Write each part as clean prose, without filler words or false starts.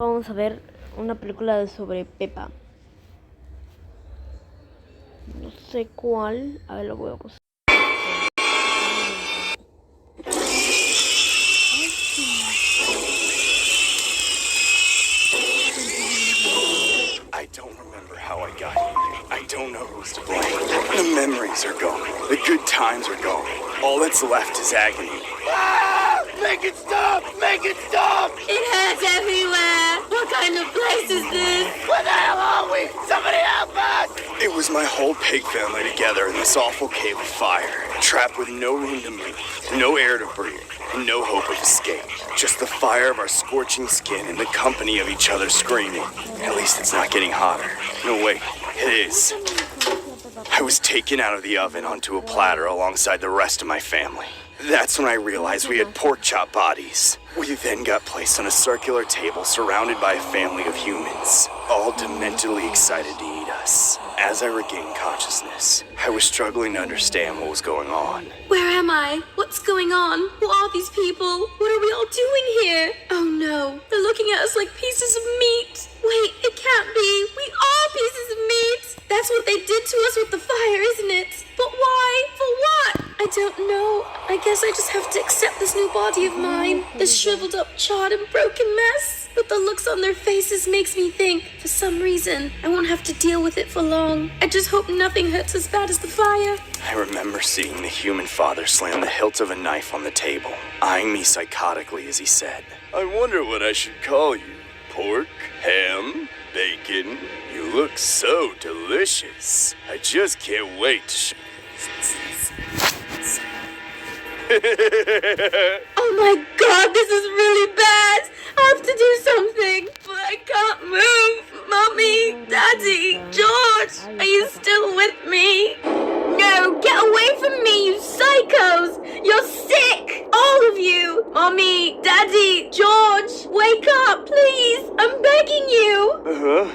Vamos a ver una película sobre Peppa. No sé cuál. A ver, lo voy a buscar. I don't remember how I got here. I don't know who's to blame. The memories are gone. The good times are gone. All that's left is agony. Ah! Make it stop! Make it stop! It hurts everywhere! What kind of place is this? Where the hell are we? Somebody help us! It was my whole pig family together in this awful cave of fire. Trapped with no room to move, no air to breathe, and no hope of escape. Just the fire of our scorching skin and the company of each other screaming. At least it's not getting hotter. No, wait, it is. I was taken out of the oven onto a platter alongside the rest of my family. That's when I realized we had pork chop bodies. We then got placed on a circular table surrounded by a family of humans, all dementedly excited to eat us. As I regained consciousness, I was struggling to understand what was going on. Where am I? What's going on? Who are these people? What are we all doing here? Oh no, they're looking at us like pieces of meat. Wait, it can't be. We are pieces of meat. That's what they did to us with the fire, isn't it? But why? For what? I don't know. I guess I just have to accept this new body of mine. This shriveled up, charred and broken mess. But the looks on their faces makes me think, for some reason, I won't have to deal with it for long. I just hope nothing hurts as bad as the fire. I remember seeing the human father slam the hilt of a knife on the table, eyeing me psychotically as he said, "I wonder what I should call you. Pork? Ham? Bacon? You look so delicious. I just can't wait to Oh my god, this is really bad! I have to do something, but I can't move! Mommy, Daddy, George, are you still with me? No, get away from me, you psychos! You're sick! All of you! Mommy, Daddy, George, wake up, please! I'm begging you! Huh?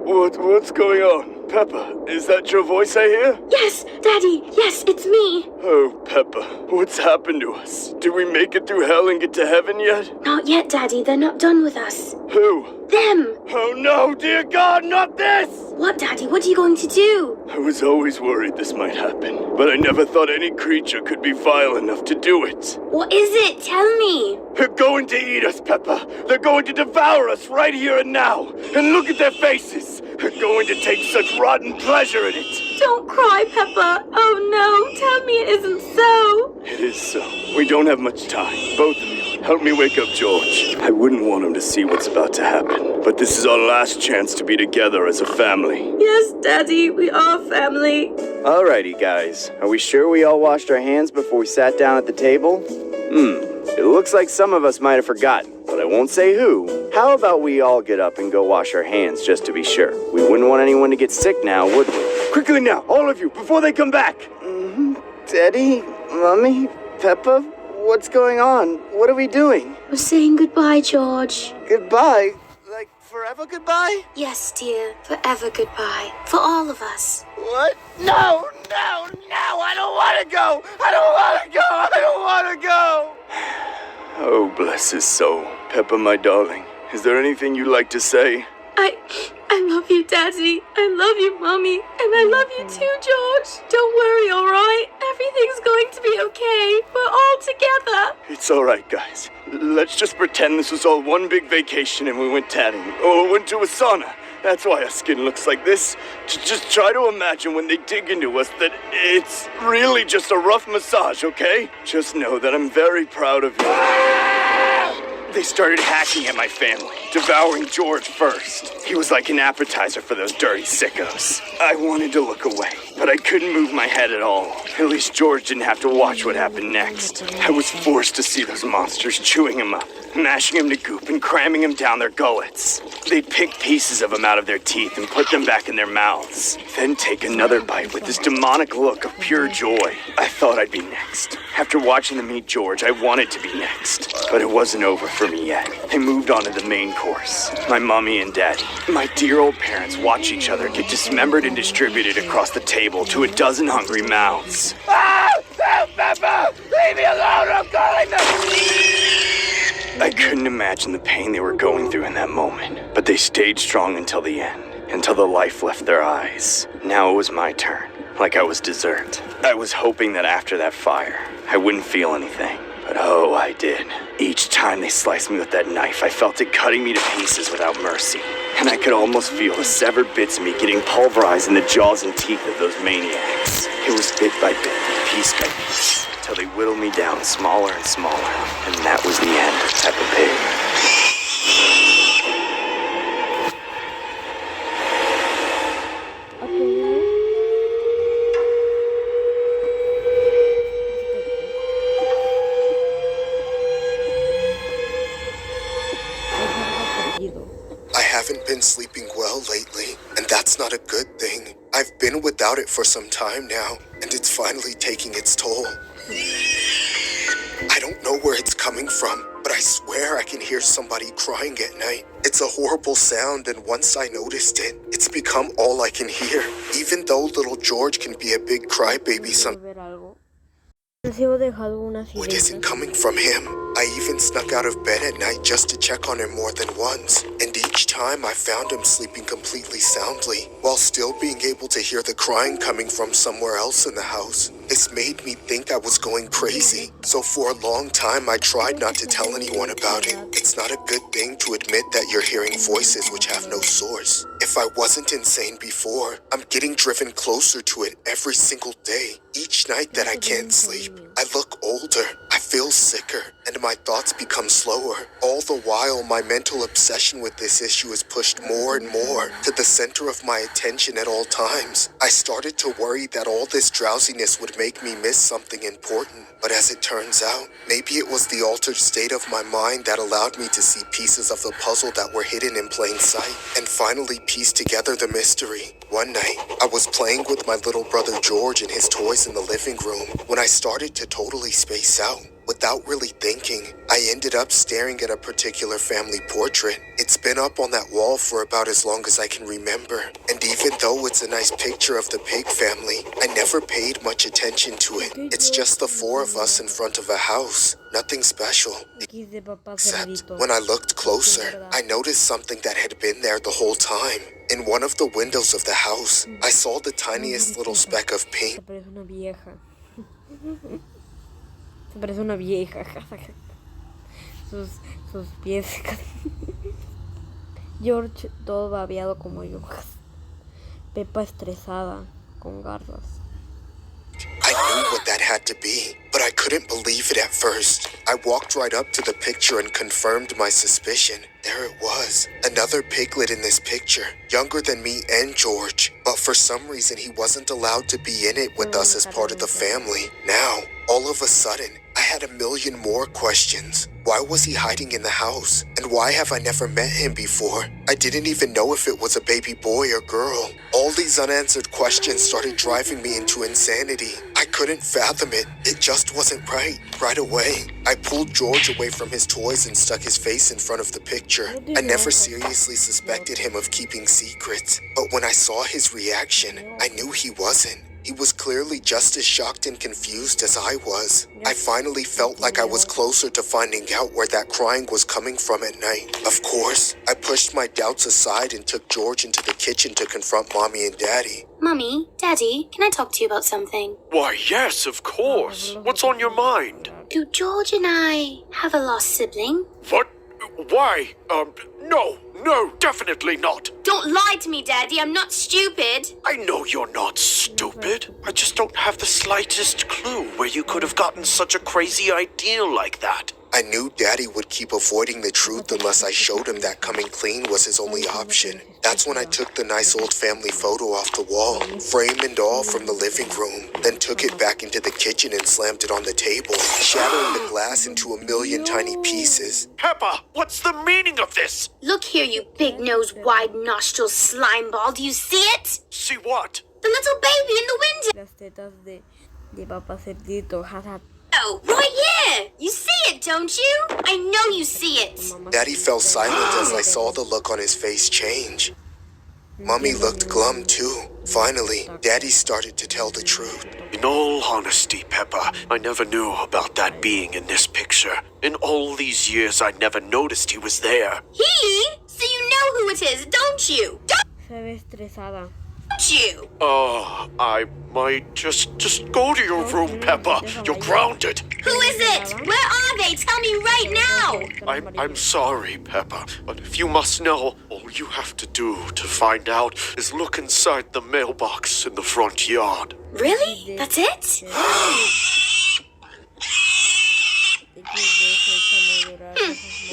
What's going on? Peppa, is that your voice I hear? Yes, Daddy, yes, it's me! Oh, Peppa, what's happened to us? Did we make it through hell and get to heaven yet? Not yet, Daddy, they're not done with us. Who? Them! Oh no, dear God, not this! What, Daddy, what are you going to do? I was always worried this might happen, but I never thought any creature could be vile enough to do it. What is it? Tell me! They're going to eat us, Peppa. They're going to devour us right here and now. And look at their faces. They're going to take such rotten pleasure in it. Don't cry, Peppa. Oh no, tell me it isn't so. It is so. We don't have much time. Both of you, help me wake up George. I wouldn't want him to see what's about to happen, but this is our last chance to be together as a family. Yes, Daddy, we are family. Alrighty, guys. Are we sure we all washed our hands before we sat down at the table? It looks like some of us might have forgotten, but I won't say who. How about we all get up and go wash our hands just to be sure? We wouldn't want anyone to get sick now, would we? Quickly now, all of you, before they come back. Daddy? Mommy? Peppa? What's going on? What are we doing? We're saying goodbye, George. Goodbye? Like, forever goodbye? Yes, dear, forever goodbye. For all of us. What? No, I don't want to go. I don't want to go. Oh, bless his soul. Peppa, my darling, is there anything you'd like to say? I love you, Daddy. I love you, Mommy. And I love you too, George. Don't worry, all right? Everything's going to be okay. We're all together. It's all right, guys. Let's just pretend this was all one big vacation and we went tanning. Or went to a sauna. That's why our skin looks like this. Just try to imagine when they dig into us that it's really just a rough massage, okay? Just know that I'm very proud of you. They started hacking at my family, devouring George first. He was like an appetizer for those dirty sickos. I wanted to look away, but I couldn't move my head at all. At least George didn't have to watch what happened next. I was forced to see those monsters chewing him up, mashing him to goop and cramming him down their gullets. They'd pick pieces of him out of their teeth and put them back in their mouths, then take another bite with this demonic look of pure joy. I thought I'd be next. After watching them eat George, I wanted to be next, but it wasn't over for me yet. They moved on to the main course. My mommy and daddy, my dear old parents, watch each other get dismembered and distributed across the table to a dozen hungry mouths. Ah! Help, Peppa! Leave me alone! I'm calling them! I couldn't imagine the pain they were going through in that moment, but they stayed strong until the end, until the life left their eyes. Now it was my turn, like I was dessert. I was hoping that after that fire, I wouldn't feel anything. But oh, I did. Each time they sliced me with that knife, I felt it cutting me to pieces without mercy. And I could almost feel the severed bits of me getting pulverized in the jaws and teeth of those maniacs. It was bit by bit, piece by piece, till they whittled me down smaller and smaller. And that was the end of Peppa Pig. I haven't been sleeping well lately, and that's not a good thing. I've been without it for some time now, and it's finally taking its toll. I don't know where it's coming from, but I swear I can hear somebody crying at night. It's a horrible sound, and once I noticed it, it's become all I can hear. Even though little George can be a big crybaby sometimes, ver algo. Recibo dejado unas it isn't sirenas. coming from him. I even snuck out of bed at night just to check on him more than once, and each time I found him sleeping completely soundly, while still being able to hear the crying coming from somewhere else in the house. This made me think I was going crazy, so for a long time I tried not to tell anyone about it. It's not a good thing to admit that you're hearing voices which have no source. If I wasn't insane before, I'm getting driven closer to it every single day. Each night that I can't sleep, I look older, I feel sicker, and my thoughts become slower. All the while, my mental obsession with this issue is pushed more and more to the center of my attention at all times. I started to worry that all this drowsiness would make me miss something important. But as it turns out, maybe it was the altered state of my mind that allowed me to see pieces of the puzzle that were hidden in plain sight, and finally piece together the mystery. One night, I was playing with my little brother George and his toys in the living room when I started to totally space out. Without really thinking, I ended up staring at a particular family portrait. It's been up on that wall for about as long as I can remember, and even though it's a nice picture of the pig family, I never paid much attention to it. It's just the four of us in front of a house, nothing special. X de papá Except cerdito. when I looked closer, I noticed something that had been there the whole time. In one of the windows of the house, I saw the tiniest little speck of pink. Se parece una vieja. Se parece una vieja. sus pies. George todo babeado como yo. Pepa estresada, con garras. I knew what that had to be, but I couldn't believe it at first. I walked right up to the picture and confirmed my suspicion. There it was, another piglet in this picture, younger than me and George, but for some reason he wasn't allowed to be in it with us as part of the family. Now, all of a sudden, I had a million more questions. Why was he hiding in the house? And why have I never met him before? I didn't even know if it was a baby boy or girl. All these unanswered questions started driving me into insanity. I couldn't fathom it. It just wasn't right. Right away, I pulled George away from his toys and stuck his face in front of the picture. I never seriously suspected him of keeping secrets, but when I saw his reaction, I knew he wasn't. He was clearly just as shocked and confused as I was. I finally felt like I was closer to finding out where that crying was coming from at night. Of course, I pushed my doubts aside and took George into the kitchen to confront Mommy and Daddy. Mummy, Daddy, can I talk to you about something? Why, yes, of course. What's on your mind? Do George and I have a lost sibling? What? Why? No, definitely not. Don't lie to me, Daddy. I'm not stupid. I know you're not stupid. I just don't have the slightest clue where you could have gotten such a crazy idea like that. I knew Daddy would keep avoiding the truth unless I showed him that coming clean was his only option. That's when I took the nice old family photo off the wall, frame and all from the living room, then took it back into the kitchen and slammed it on the table, shattering the glass into a million tiny pieces. Peppa, what's the meaning of this? Look here, you big-nosed, wide-nostril slime ball. Do you see it? See what? The little baby in the window. Las tetas de papá cerdito. Jaja. Oh, right here. You see it, don't you? I know you see it. Daddy fell silent as I saw the look on his face change. Mummy looked glum too. Finally, Daddy started to tell the truth. In all honesty, Peppa, I never knew about that being in this picture. In all these years, I never noticed he was there. He? So you know who it is, don't you? Se ve estresada. Don't you? I might just go to your room, Peppa. You're grounded. Who is it? Where are they? Tell me right now. I'm sorry, Peppa, but if you must know, all you have to do to find out is look inside the mailbox in the front yard. Really? That's it?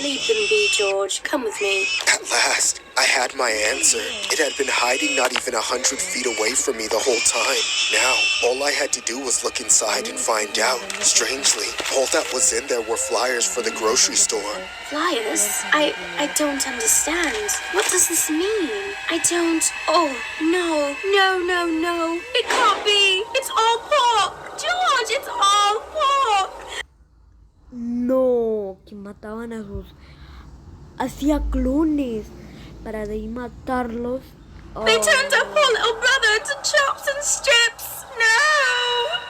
Leave them be, George. Come with me. At last, I had my answer. It had been hiding not even 100 feet away from me the whole time. Now, all I had to do was look inside and find out. Strangely, all that was in there were flyers for the grocery store. Flyers? I don't understand. What does this mean? I don't... Oh, no. No. It can't be. It's all pork. George, it's all pork. No, que mataban a sus... Hacía clones para de ahí matarlos. They turned our poor little brother into chops and strips. No.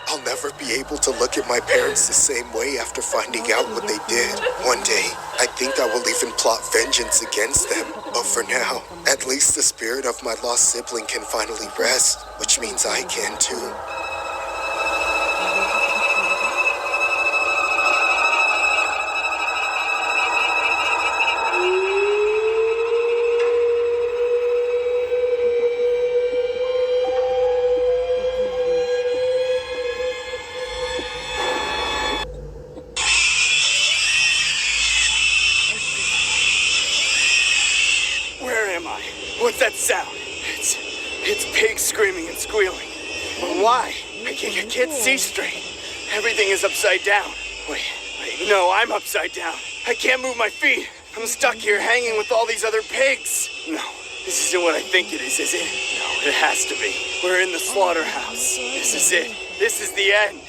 I'll never be able to look at my parents the same way after finding out what they did. One day, I think I will even plot vengeance against them. But for now, at least the spirit of my lost sibling can finally rest, which means I can too. What's that sound? It's pigs screaming and squealing. But why? I can't see straight. Everything is upside down. Wait, no, I'm upside down. I can't move my feet. I'm stuck here hanging with all these other pigs. No, this isn't what I think it is it? No, it has to be. We're in the slaughterhouse. This is it. This is the end.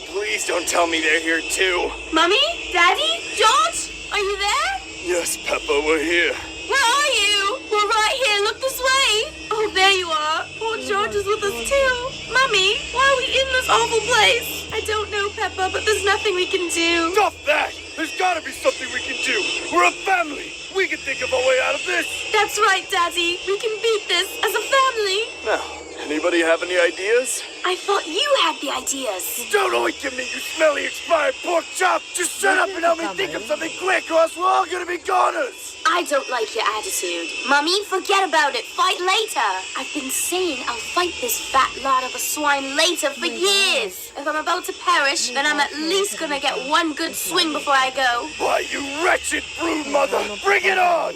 Please don't tell me they're here too. Mommy? Daddy? George? Are you there? Yes, Peppa, we're here. Where are you? We're right here. Look this way. Oh, there you are. Poor George is with us too. Mummy, why are we in this awful place? I don't know, Peppa, but there's nothing we can do. Stop that! There's gotta be something we can do. We're a family. We can think of a way out of this. That's right, Daddy. We can beat this as a family. Now, anybody have any ideas? I thought you had the ideas. Don't oink at me, you smelly expired pork chop! Just shut up and help me think of something quick, or else we're all gonna be goners! I don't like your attitude. Mummy, forget about it. Fight later. I've been saying I'll fight this fat lot of a swine later for years. If I'm about to perish, then I'm at least gonna get one good swing before I go. Why, you wretched brood mother! Bring it on!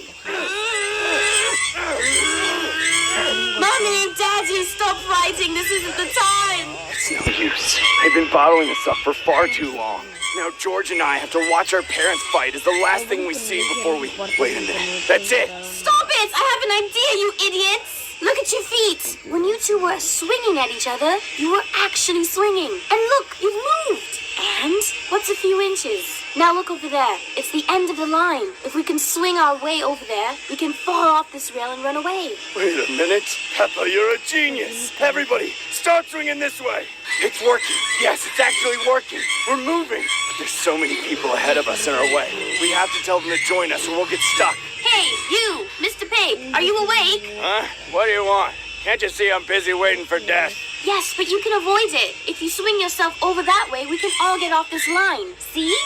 Mommy, Daddy, stop fighting. This isn't the time. It's no use. They've been bottling this up for far too long. Now George and I have to watch our parents fight as the last thing we see before we... Wait a minute. That's it. Stop it! I have an idea, you idiots! Look at your feet. When you two were swinging at each other, you were actually swinging. And look, you've moved. And what's a few inches? Now look over there. It's the end of the line. If we can swing our way over there, we can fall off this rail and run away. Wait a minute. Peppa, you're a genius. Everybody, start swinging this way. It's working. Yes, it's actually working. We're moving. But there's so many people ahead of us in our way. We have to tell them to join us or we'll get stuck. Hey, you, Mr. Pig, are you awake? Huh? What do you want? Can't you see I'm busy waiting for death? Yes, but you can avoid it. If you swing yourself over that way, we can all get off this line. See?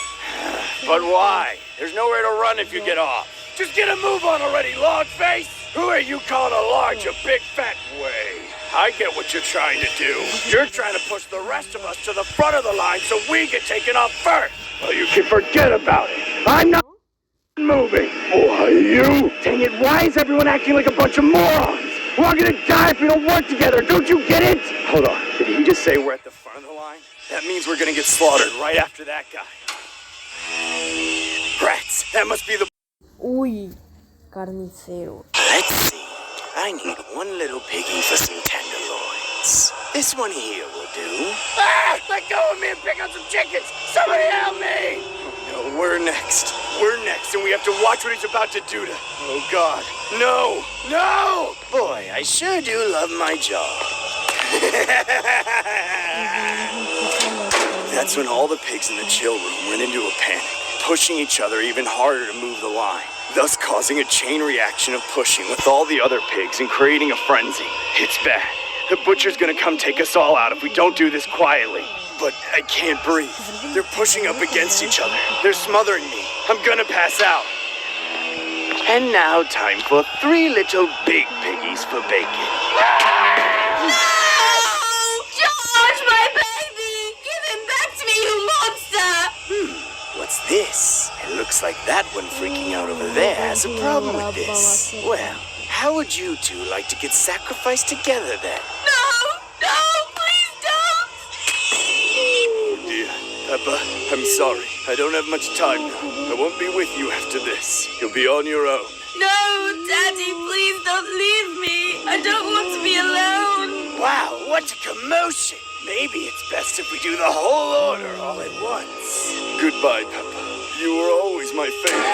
But why? There's nowhere to run if you get off. Just get a move on already, log face! Who are you calling a large, a big fat way? I get what you're trying to do. You're trying to push the rest of us to the front of the line so we get taken off first. Well, you can forget about it. I'm not moving. Why, you? Dang it, why is everyone acting like a bunch of morons? We're all gonna die if we don't work together. Don't you get it? Hold on. Did he just say we're at the front of the line? That means we're gonna get slaughtered right after that guy. Rats. That must be the... Uy, carnicero. Let's see. I need one little piggy for some tenderloins. This one here will do. Ah! Let go of me and pick up some chickens! Somebody help me! Oh, no, we're next. We're next, and we have to watch what he's about to do to... Oh, God. No! No! Boy, I sure do love my job. That's when all the pigs in the chill room went into a panic, pushing each other even harder to move the line, thus causing a chain reaction of pushing with all the other pigs and creating a frenzy. It's bad. The butcher's gonna come take us all out if we don't do this quietly. But I can't breathe. They're pushing up against each other. They're smothering me. I'm gonna pass out. And now time for 3 little big piggies for bacon. Oh, George, my baby! Give him back to me, you monster! What's this? It looks like that one freaking out over there has a problem with this. Well, how would you two like to get sacrificed together then? No, please don't! Oh, dear. Peppa, I'm sorry. I don't have much time now. I won't be with you after this. You'll be on your own. No, Daddy, please don't leave me. I don't want to be alone. Wow, what a commotion! Maybe it's best if we do the whole order all at once. Goodbye, Peppa. You were always my favorite.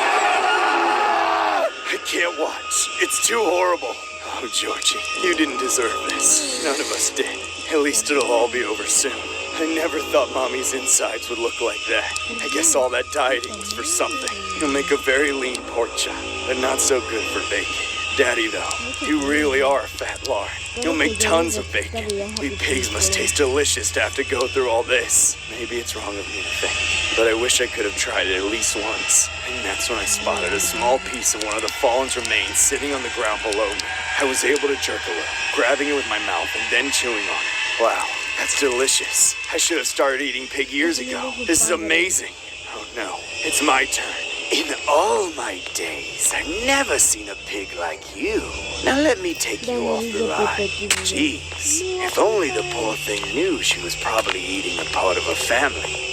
I can't watch. It's too horrible. Oh, Georgie, you didn't deserve this. None of us did. At least it'll all be over soon. I never thought Mommy's insides would look like that. I guess all that dieting was for something. You'll make a very lean pork chop, but not so good for bacon. Daddy, though, you really are a fat lard. You'll make tons of bacon. We pigs must taste delicious to have to go through all this. Maybe it's wrong of me to think, but I wish I could have tried it at least once. And that's when I spotted a small piece of one of the fallen's remains sitting on the ground below me. I was able to jerk a little, grabbing it with my mouth and then chewing on it. Wow, that's delicious. I should have started eating pig years ago. This is amazing. Oh no, it's my turn. In all my days, I've never seen a pig like you. Now let me take you off the ride. Jeez, if only the poor thing knew she was probably eating a part of a family.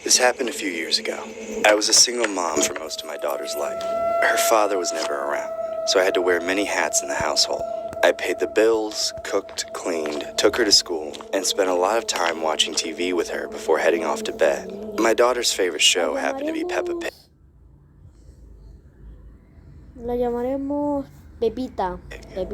This happened a few years ago. I was a single mom for most of my daughter's life. Her father was never around, so I had to wear many hats in the household. I paid the bills, cooked, cleaned, took her to school, and spent a lot of time watching TV with her before heading off to bed. My daughter's favorite show happened to be Peppa Pig. La llamaremos Pepita.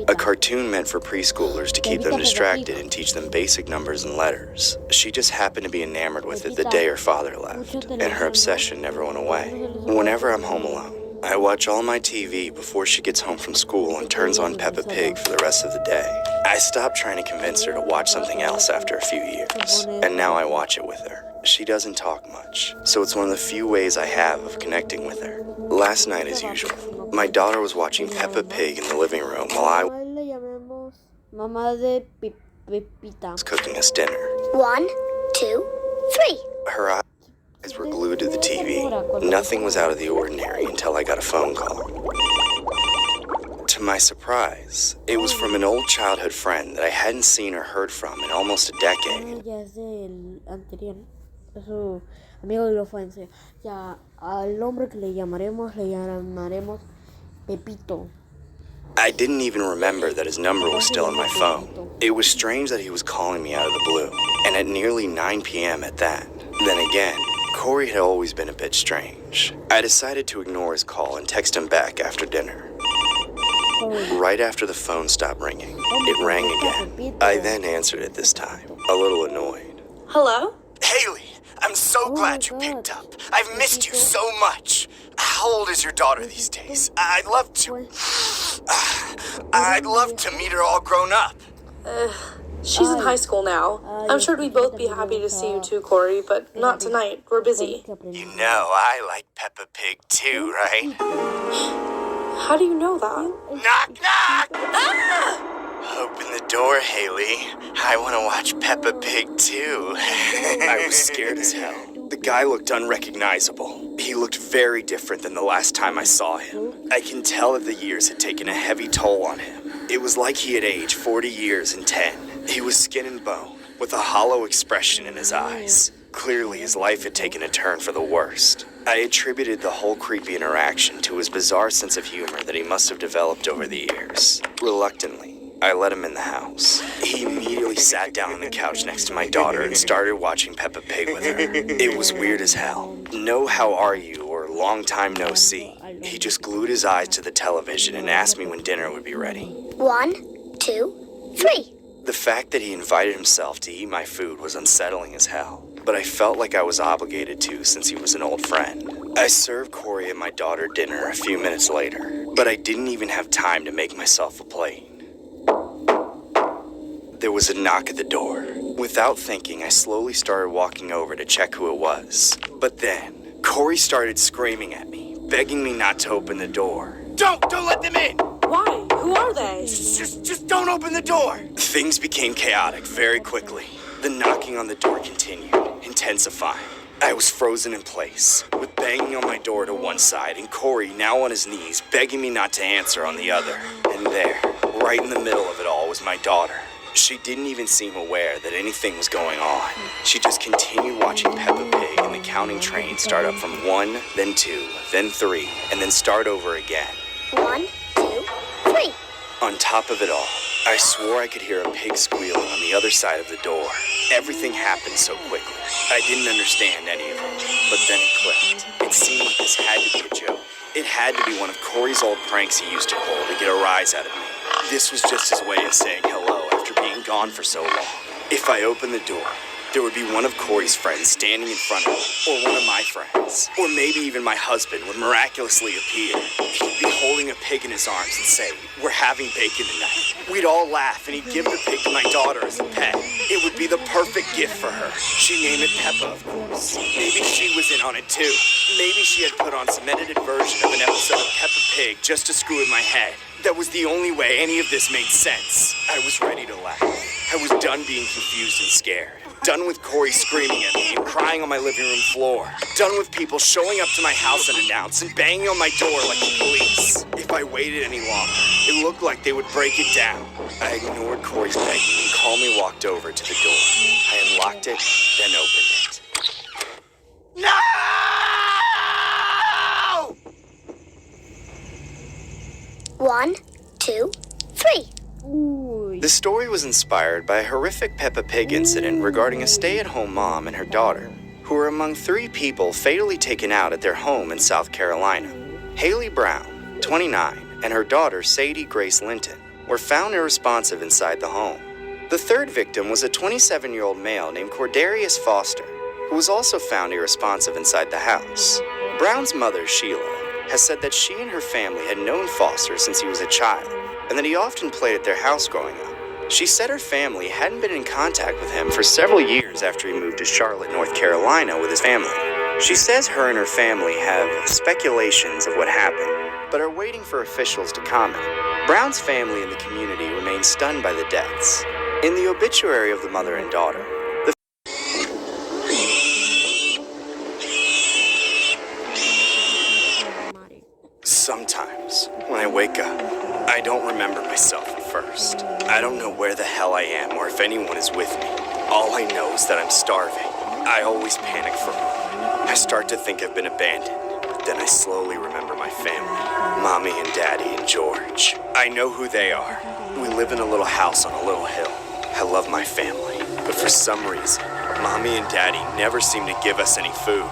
A cartoon meant for preschoolers to keep them distracted and teach them basic numbers and letters. She just happened to be enamored with it the day her father left, and her obsession never went away. Whenever I'm home alone, I watch all my TV before she gets home from school and turns on Peppa Pig for the rest of the day. I stopped trying to convince her to watch something else after a few years, and now I watch it with her. She doesn't talk much, so it's one of the few ways I have of connecting with her. Last night, as usual, my daughter was watching Peppa Pig in the living room while I Le llamemos mamá de Pepita. was cooking us dinner. 1, 2, 3. Her eyes were glued to the TV. Nothing was out of the ordinary until I got a phone call. To my surprise, it was from an old childhood friend that I hadn't seen or heard from in almost a decade. Ya es del anterior. Es su amigo de la infancia. Ya al hombre que le llamaremos Pepito. I didn't even remember that his number was still in my phone. It was strange that he was calling me out of the blue, and at nearly 9 p.m. at that. Then again, Corey had always been a bit strange. I decided to ignore his call and text him back after dinner. Right after the phone stopped ringing, it rang again. I then answered it this time, a little annoyed. Hello? Haley, I'm so glad you picked up. I've missed you so much. How old is your daughter these days? I'd love to meet her all grown up. She's in high school now. I'm sure we'd both be happy to see you too, Corey, but not tonight. We're busy. You know I like Peppa Pig too, right? How do you know that? Knock, knock! Open the door, Haley. I want to watch Peppa Pig too. I was scared as hell. The guy looked unrecognizable. He looked very different than the last time I saw him. I can tell that the years had taken a heavy toll on him. It was like he had aged 40 years in 10. He was skin and bone, with a hollow expression in his eyes. Clearly, his life had taken a turn for the worst. I attributed the whole creepy interaction to his bizarre sense of humor that he must have developed over the years. Reluctantly, I let him in the house. He immediately sat down on the couch next to my daughter and started watching Peppa Pig with her. It was weird as hell. No how are you or long time no see. He just glued his eyes to the television and asked me when dinner would be ready. 1, 2, 3. The fact that he invited himself to eat my food was unsettling as hell, but I felt like I was obligated to since he was an old friend. I served Corey and my daughter dinner a few minutes later, but I didn't even have time to make myself a plate. There was a knock at the door. Without thinking, I slowly started walking over to check who it was. But then, Corey started screaming at me, begging me not to open the door. Don't let them in! Why? Who are they? Just don't open the door! Things became chaotic very quickly. The knocking on the door continued, intensifying. I was frozen in place, with banging on my door to one side and Corey now on his knees, begging me not to answer on the other. And there, right in the middle of it all, was my daughter. She didn't even seem aware that anything was going on. She just continued watching Peppa Pig and the counting train start up from 1, then 2, then 3, and then start over again. 1, 2, 3. On top of it all, I swore I could hear a pig squealing on the other side of the door. Everything happened so quickly. I didn't understand any of it, but then it clicked. It seemed like this had to be a joke. It had to be one of Corey's old pranks he used to pull to get a rise out of me. This was just his way of saying hello after being gone for so long. If I opened the door, there would be one of Corey's friends standing in front of me, or one of my friends, or maybe even my husband would miraculously appear. He'd be holding a pig in his arms and say, "We're having bacon tonight." We'd all laugh and he'd give the pig to my daughter as a pet. It would be the perfect gift for her. She'd name it Peppa, of course. Maybe she was in on it too. Maybe she had put on some edited version of an episode of Peppa Pig just to screw with my head. That was the only way any of this made sense. I was ready to laugh. I was done being confused and scared. Done with Corey screaming at me and crying on my living room floor. Done with people showing up to my house unannounced and banging on my door like the police. If I waited any longer, it looked like they would break it down. I ignored Corey's begging and calmly walked over to the door. I unlocked it, then opened it. No! 1, 2, 3. The story was inspired by a horrific Peppa Pig incident regarding a stay-at-home mom and her daughter, who were among 3 people fatally taken out at their home in South Carolina. Haley Brown, 29, and her daughter Sadie Grace Linton were found unresponsive inside the home. The third victim was a 27-year-old male named Cordarius Foster, who was also found irresponsive inside the house. Brown's mother, Sheila, has said that she and her family had known Foster since he was a child, and that he often played at their house growing up. She said her family hadn't been in contact with him for several years after he moved to Charlotte, North Carolina with his family. She says her and her family have speculations of what happened, but are waiting for officials to comment. Brown's family and the community remain stunned by the deaths. In the obituary of the mother and daughter, sometimes, when I wake up, I don't remember myself at first. I don't know where the hell I am or if anyone is with me. All I know is that I'm starving. I always panic for a moment. I start to think I've been abandoned, but then I slowly remember my family. Mommy and Daddy and George. I know who they are. We live in a little house on a little hill. I love my family, but for some reason, Mommy and Daddy never seem to give us any food.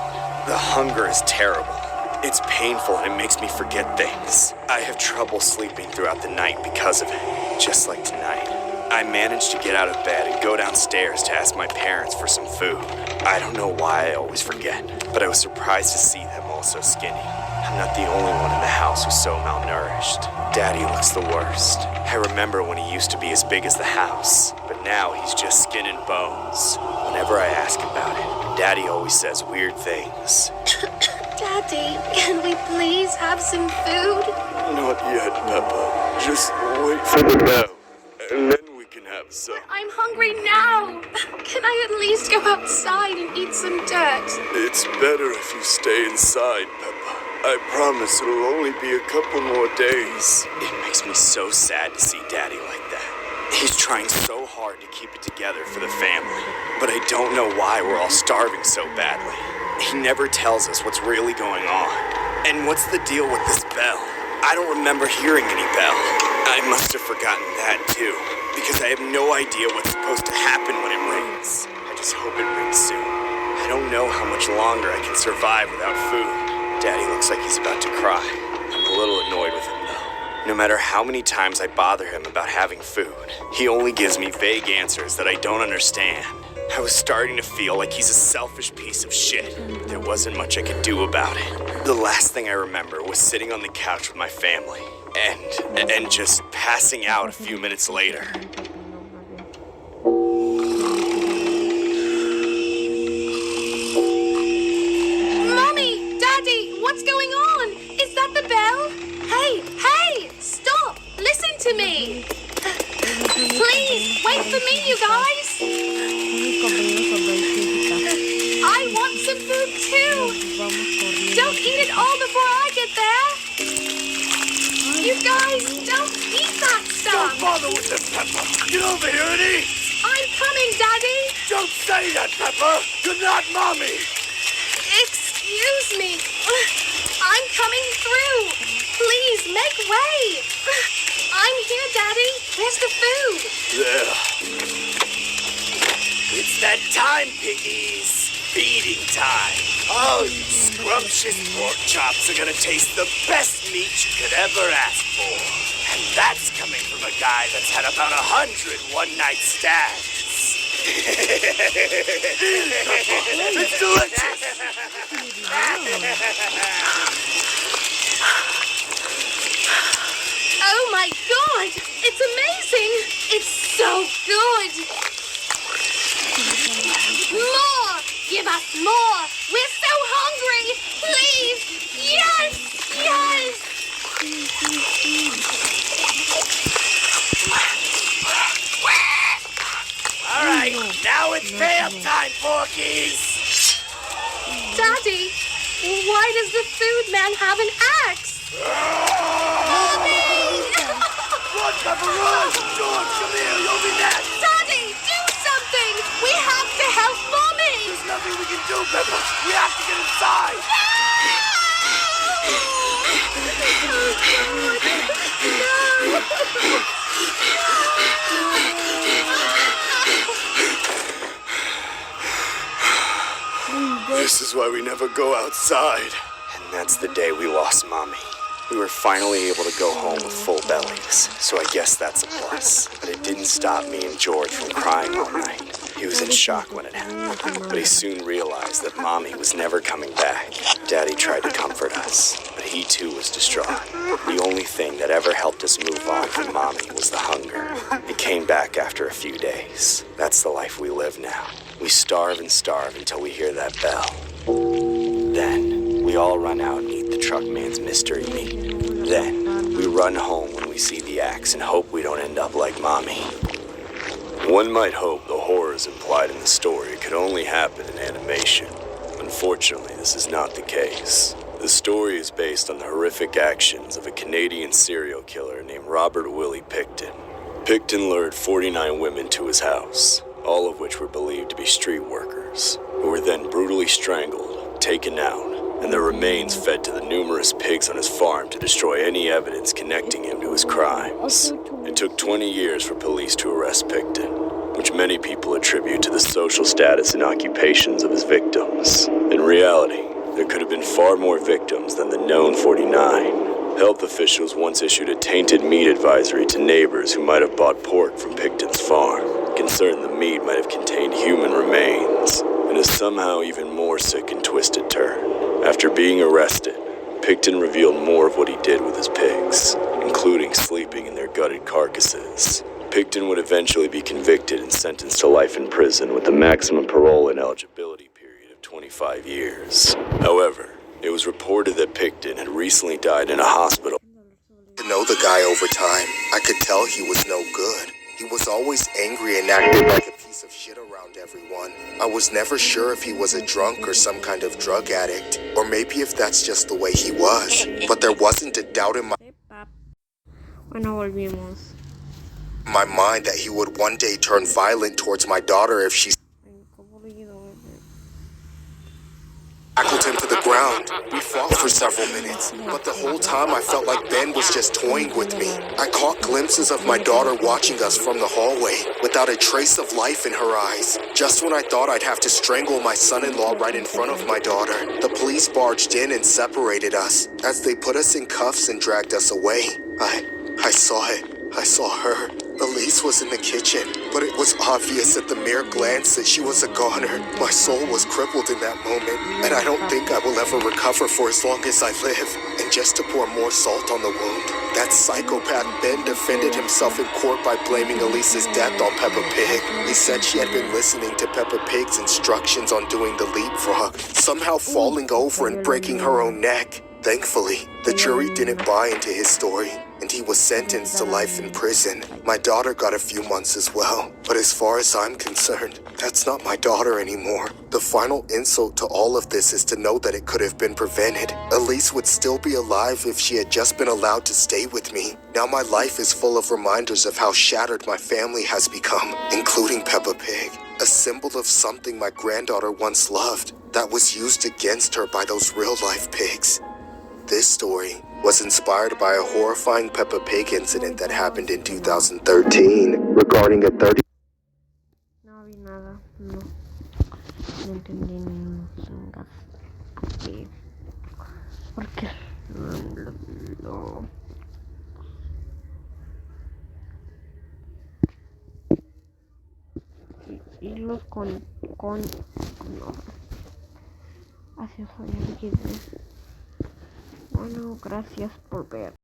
The hunger is terrible. It's painful and it makes me forget things. I have trouble sleeping throughout the night because of it, just like tonight. I managed to get out of bed and go downstairs to ask my parents for some food. I don't know why I always forget, but I was surprised to see them all so skinny. I'm not the only one in the house who's so malnourished. Daddy looks the worst. I remember when he used to be as big as the house, but now he's just skin and bones. Whenever I ask about it, Daddy always says weird things. Daddy, can we please have some food? Not yet, Peppa. Just wait for the bell. so... I'm hungry now. Can I at least go outside and eat some dirt? It's better if you stay inside, Peppa. I promise it'll only be a couple more days. It makes me so sad to see Daddy like that. He's trying so hard to keep it together for the family. But I don't know why we're all starving so badly. He never tells us what's really going on. And what's the deal with this bell? I don't remember hearing any bell. I must have forgotten that too, because I have no idea what's supposed to happen when it rings. I just hope it rings soon. I don't know how much longer I can survive without food. Daddy looks like he's about to cry. I'm a little annoyed with him though. No matter how many times I bother him about having food, he only gives me vague answers that I don't understand. I was starting to feel like he's a selfish piece of shit. There wasn't much I could do about it. The last thing I remember was sitting on the couch with my family and just passing out a few minutes later. Mommy! Daddy! What's going on? Is that the bell? Hey! Stop! Listen to me! Please, wait for me, you guys! I want some food too! Don't eat it all before I get there! You guys, don't eat that stuff! Don't bother with them, Peppa! Get over here and eat! I'm coming, Daddy! Don't say that, Peppa! You're not Mommy! Excuse me. I'm coming through. Please, make way. I'm here, Daddy. Where's the food? There. It's that time, piggies! Feeding time! Oh, you scrumptious pork chops are gonna taste the best meat you could ever ask for. And that's coming from a guy that's had about 100 one-night stands. It's delicious! Oh my God! It's amazing! It's so good! More! Give us more! We're so hungry! Please! Yes! All right, now it's pay-up time, porkies! Daddy, why does the food man have an axe? Mommy! Run, Peppa, run! George, come here, you'll be next! Daddy, do something! We have to help Mommy! There's nothing we can do, Peppa! We have to get inside! This is why we never go outside. And that's the day we lost Mommy. We were finally able to go home with full bellies, so I guess that's a plus. But it didn't stop me and George from crying all night. He was in shock when it happened, but he soon realized that Mommy was never coming back. Daddy tried to comfort us, but he too was distraught. The only thing that ever helped us move on from Mommy was the hunger. It came back after a few days. That's the life we live now. We starve and starve until we hear that bell. Then, we all run out and eat the truck man's mystery meat. Then, we run home when we see the axe and hope we don't end up like Mommy. One might hope the horrors implied in the story could only happen in animation. Unfortunately, this is not the case. The story is based on the horrific actions of a Canadian serial killer named Robert Willie Picton. Picton lured 49 women to his house, all of which were believed to be street workers, who were then brutally strangled, taken out, and their remains fed to the numerous pigs on his farm to destroy any evidence connecting him to his crimes. It took 20 years for police to arrest Picton, which many people attribute to the social status and occupations of his victims. In reality, there could have been far more victims than the known 49. Health officials once issued a tainted meat advisory to neighbors who might have bought pork from Picton's farm, concerned the meat might have contained human remains. In a somehow even more sick and twisted turn, after being arrested, Picton revealed more of what he did with his pigs, including sleeping in their gutted carcasses. Picton would eventually be convicted and sentenced to life in prison with a maximum parole and eligibility period of 25 years. However, it was reported that Picton had recently died in a hospital. To know the guy over time, I could tell he was no good. He was always angry and acted like a piece of shit around everyone. I was never sure if he was a drunk or some kind of drug addict, or maybe if that's just the way he was. But there wasn't a doubt in Bueno, volvimos. my mind that he would one day turn violent towards my daughter if she tackled him to the ground. We fought for several minutes, but the whole time I felt like Ben was just toying with me. I caught glimpses of my daughter watching us from the hallway, without a trace of life in her eyes. Just when I thought I'd have to strangle my son-in-law right in front of my daughter, the police barged in and separated us. As they put us in cuffs and dragged us away, I saw it. I saw her. Elise was in the kitchen, but it was obvious at the mere glance that she was a goner. My soul was crippled in that moment, and I don't think I will ever recover for as long as I live. And just to pour more salt on the wound, that psychopath Ben defended himself in court by blaming Elise's death on Peppa Pig. He said she had been listening to Peppa Pig's instructions on doing the leapfrog, somehow falling over and breaking her own neck. Thankfully, the jury didn't buy into his story, and he was sentenced to life in prison. My daughter got a few months as well, but as far as I'm concerned, that's not my daughter anymore. The final insult to all of this is to know that it could have been prevented. Elise would still be alive if she had just been allowed to stay with me. Now my life is full of reminders of how shattered my family has become, including Peppa Pig, a symbol of something my granddaughter once loved that was used against her by those real-life pigs. This story was inspired by a horrifying Peppa Pig incident that happened in 2013 regarding a 30... No vi nada, no. No entendí ni un chingas. ¿Qué? ¿Por qué? No. Irlos con... No. Así soy, bueno, gracias por ver.